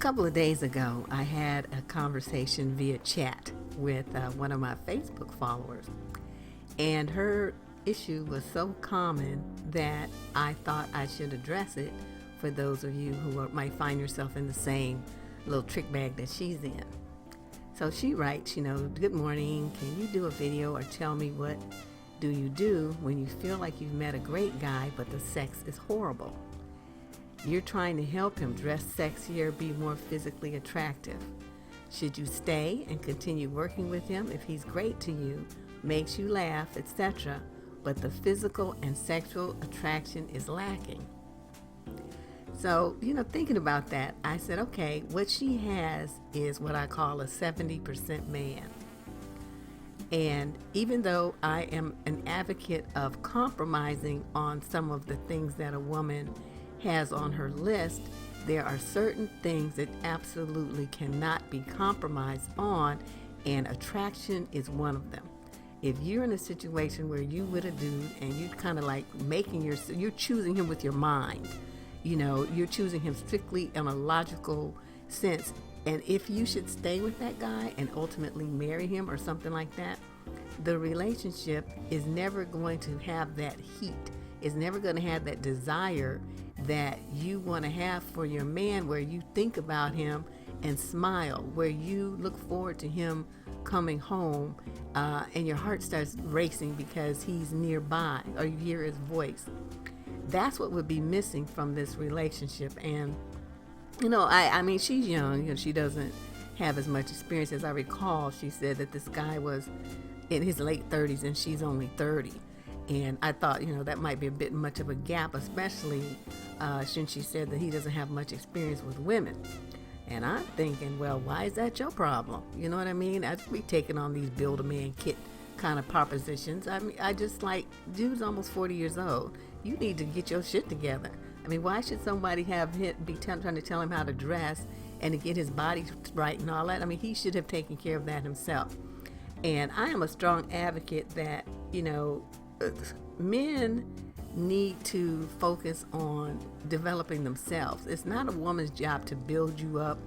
couple of days ago, I had a conversation via chat with one of my Facebook followers, and her issue was so common that I thought I should address it for those of you who might find yourself in the same little trick bag that she's in. So she writes, good morning, can you do a video or tell me what do you do when you feel like you've met a great guy but the sex is horrible? You're trying to help him dress sexier, be more physically attractive. Should you stay and continue working with him if he's great to you, makes you laugh, etc., but the physical and sexual attraction is lacking? So, thinking about that, I said, okay, what she has is what I call a 70% man. And even though I am an advocate of compromising on some of the things that a woman has on her list, there are certain things that absolutely cannot be compromised on, and attraction is one of them. If you're in a situation where you with a dude and you kind of like you're choosing him with your mind, you're choosing him strictly in a logical sense, and if you should stay with that guy and ultimately marry him or something like that, the relationship is never going to have that heat. It's never going to have that desire that you want to have for your man, where you think about him and smile, where you look forward to him coming home, and your heart starts racing because he's nearby or you hear his voice. That's what would be missing from this relationship. And I mean, she's young, she doesn't have as much experience. As I recall, she said that this guy was in his late 30s and she's only 30. And I thought, that might be a bit much of a gap, especially since she said that he doesn't have much experience with women. And I'm thinking, well, why is that your problem? You know what I mean? I'd be taking on these build-a-man kit kind of propositions. I mean, I just like, dude's almost 40 years old. You need to get your shit together. I mean, why should somebody be trying to tell him how to dress and to get his body right and all that? I mean, he should have taken care of that himself. And I am a strong advocate that, men need to focus on developing themselves. It's not a woman's job to build you up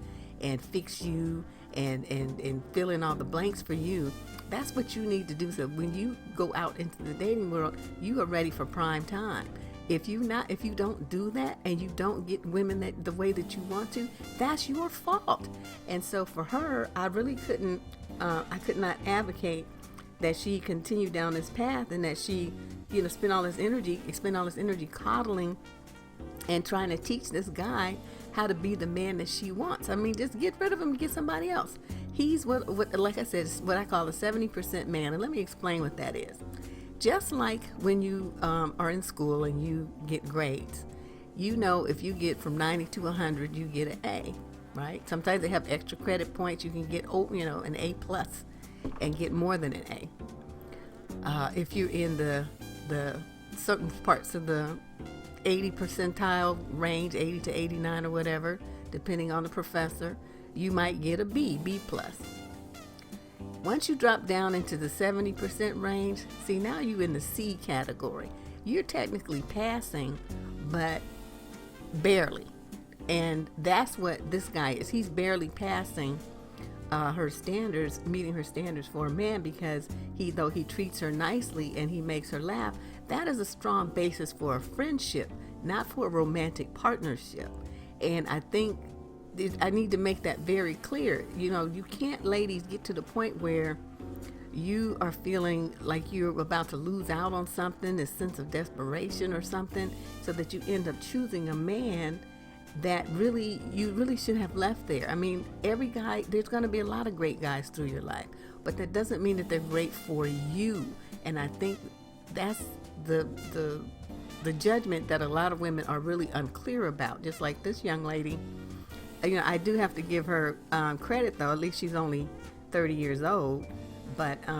and fix you and fill in all the blanks for you. That's what you need to do. So when you go out into the dating world, you are ready for prime time. If you don't do that and you don't get women the way that you want to, that's your fault. And so for her, I really could not advocate that she continue down this path and that she, expend all this energy coddling and trying to teach this guy how to be the man that she wants. I mean, just get rid of him and get somebody else. He's what like I said, is what I call a 70% man. And let me explain what that is. Just like when you are in school and you get grades, if you get from 90 to 100, you get an A, right? Sometimes they have extra credit points. You can get, an A plus and get more than an A. If you're in the certain parts of the 80 percentile range, 80 to 89 or whatever, depending on the professor, you might get a B plus. Once you drop down into the 70% range, see, now you're in the C category. You're technically passing, but barely. And that's what this guy is. He's barely passing her standards, meeting her standards for a man, because though he treats her nicely and he makes her laugh, that is a strong basis for a friendship, not for a romantic partnership. And I think I need to make that very clear. You can't, ladies, get to the point where you are feeling like you're about to lose out on something, this sense of desperation or something, so that you end up choosing a man that you really should have left there. I mean, every guy, there's going to be a lot of great guys through your life, but that doesn't mean that they're great for you. And I think that's the judgment that a lot of women are really unclear about. Just like this young lady, I do have to give her credit, though. At least she's only 30 years old, but there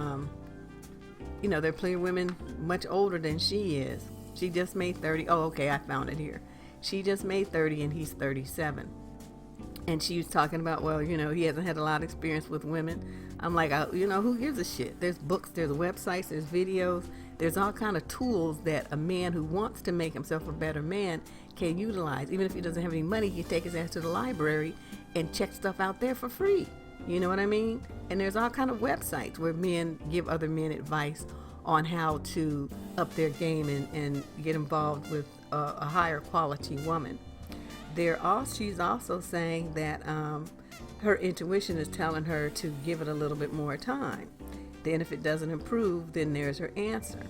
are plenty of women much older than she is. She just made 30. Oh, okay, I found it here. She just made 30 and he's 37. And she was talking about, well, he hasn't had a lot of experience with women. I'm like, who gives a shit? There's books, there's websites, there's videos, there's all kind of tools that a man who wants to make himself a better man can utilize. Even if he doesn't have any money, he can take his ass to the library and check stuff out there for free. You know what I mean? And there's all kind of websites where men give other men advice on how to up their game and get involved with a higher quality woman. She's also saying that her intuition is telling her to give it a little bit more time. Then if it doesn't improve, then there's her answer,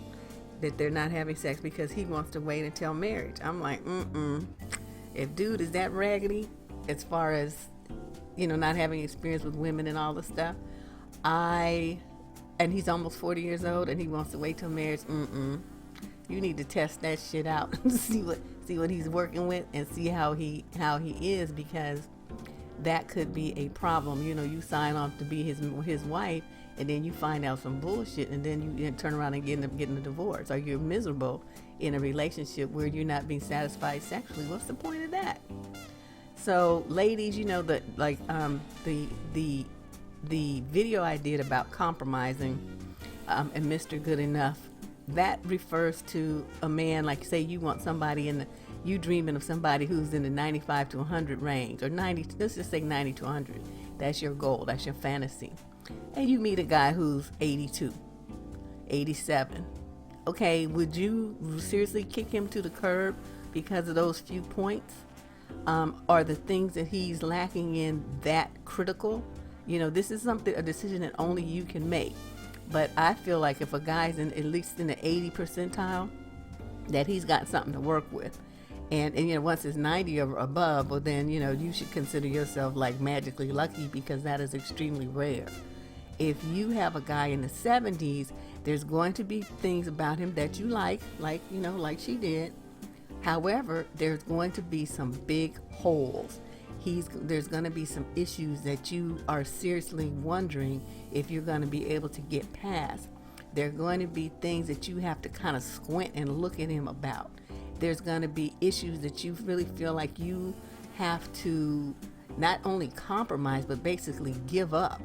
that they're not having sex because he wants to wait until marriage. I'm like, if dude is that raggedy as far as, not having experience with women and all this stuff, and he's almost 40 years old and he wants to wait till marriage, you need to test that shit out and see what he's working with and see how he is, because that could be a problem. You sign on to be his wife, and then you find out some bullshit, and then you turn around and end up getting a divorce, or you're miserable in a relationship where you're not being satisfied sexually. What's the point of that? So, ladies, the video I did about compromising and Mr. Good Enough, that refers to a man, like say you want somebody you dreaming of somebody who's in the 95 to 100 range, or 90, let's just say 90 to 100. That's your goal, that's your fantasy. And you meet a guy who's 82, 87. Okay, would you seriously kick him to the curb because of those few points? Are the things that he's lacking in that critical? This is a decision that only you can make. But I feel like if a guy's at least in the 80 percentile, that he's got something to work with. And once it's 90 or above, well then, you should consider yourself like magically lucky, because that is extremely rare. If you have a guy in the 70s, there's going to be things about him that you like she did. However, there's going to be some big holes. There's going to be some issues that you are seriously wondering if you're going to be able to get past. There are going to be things that you have to kind of squint and look at him about. There's going to be issues that you really feel like you have to not only compromise, but basically give up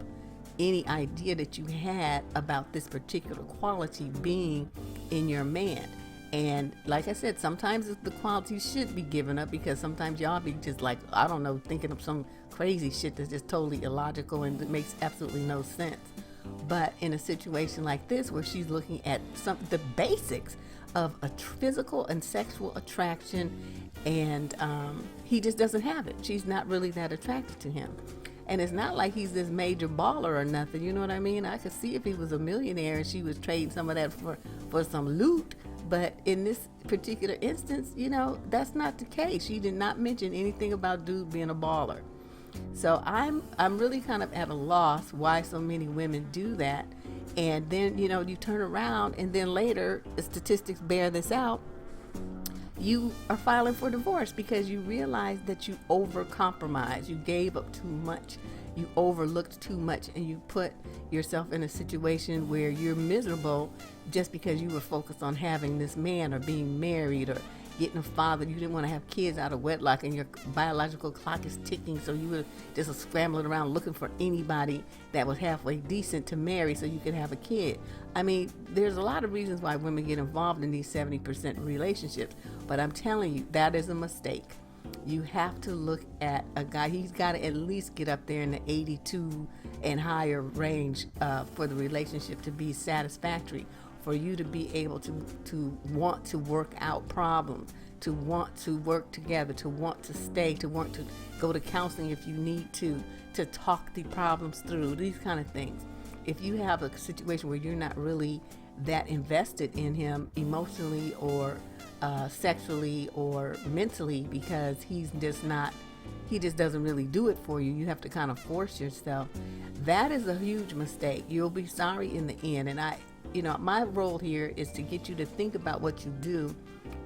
any idea that you had about this particular quality being in your man. And like I said, sometimes the qualities should be given up, because sometimes y'all be just like, I don't know, thinking of some crazy shit that's just totally illogical and it makes absolutely no sense. But in a situation like this, where she's looking at the basics of a physical and sexual attraction, and he just doesn't have it. She's not really that attracted to him. And it's not like he's this major baller or nothing, you know what I mean? I could see if he was a millionaire and she was trading some of that for some loot. But in this particular instance, that's not the case. She did not mention anything about dude being a baller. So I'm really kind of at a loss why so many women do that. And then, you turn around and then later, the statistics bear this out, you are filing for divorce because you realize that you over-compromised. You gave up too much. You overlooked too much, and you put yourself in a situation where you're miserable just because you were focused on having this man or being married or getting a father. You didn't want to have kids out of wedlock, and your biological clock is ticking, so you were just scrambling around looking for anybody that was halfway decent to marry so you could have a kid. I mean, there's a lot of reasons why women get involved in these 70% relationships, but I'm telling you, that is a mistake. You have to look at a guy, he's got to at least get up there in the 82 and higher range for the relationship to be satisfactory, for you to be able to want to work out problems, to want to work together, to want to stay, to want to go to counseling if you need to talk the problems through, these kind of things. If you have a situation where you're not really that invested in him emotionally or sexually or mentally, because he just doesn't really do it for you, you have to kind of force yourself. That is a huge mistake. You'll be sorry in the end. And my role here is to get you to think about what you do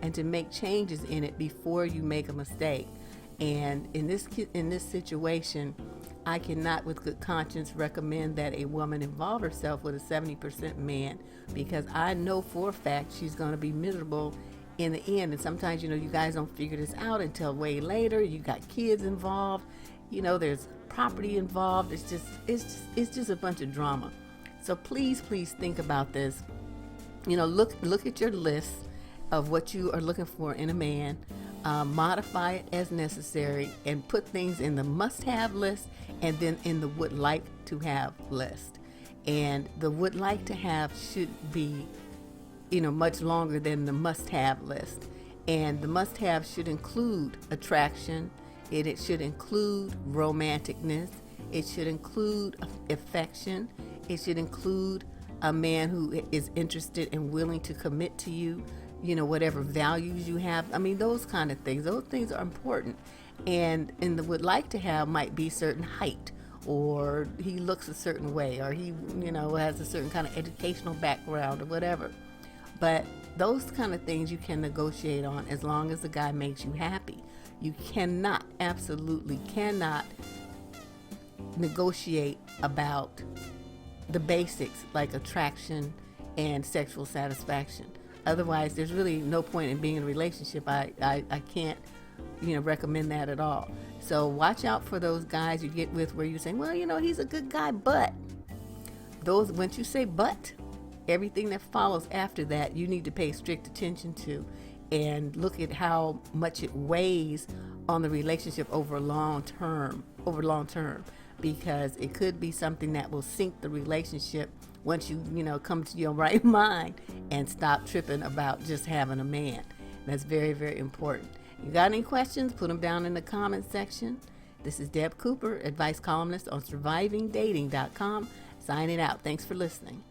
and to make changes in it before you make a mistake. And in this situation, I cannot with good conscience recommend that a woman involve herself with a 70% man, because I know for a fact she's going to be miserable in the end. And sometimes, you guys don't figure this out until way later. You got kids involved, there's property involved. It's just a bunch of drama. So please think about this. Look at your list of what you are looking for in a man. Modify it as necessary and put things in the must-have list and then in the would like to have list. And the would like to have should be much longer than the must-have list. And the must-have should include attraction. It should include romanticness. It should include affection. It should include a man who is interested and willing to commit to you, whatever values you have. I mean, those kind of things. Those things are important. And the would like to have might be certain height, or he looks a certain way, or he, has a certain kind of educational background or whatever. But those kind of things you can negotiate on as long as the guy makes you happy. You absolutely cannot negotiate about the basics like attraction and sexual satisfaction. Otherwise, there's really no point in being in a relationship. I can't, recommend that at all. So watch out for those guys you get with where you're saying, well, he's a good guy, but once you say but, everything that follows after that, you need to pay strict attention to and look at how much it weighs on the relationship over long term, because it could be something that will sink the relationship once you, come to your right mind and stop tripping about just having a man. That's very, very important. You got any questions? Put them down in the comment section. This is Deb Cooper, advice columnist on survivingdating.com, signing out. Thanks for listening.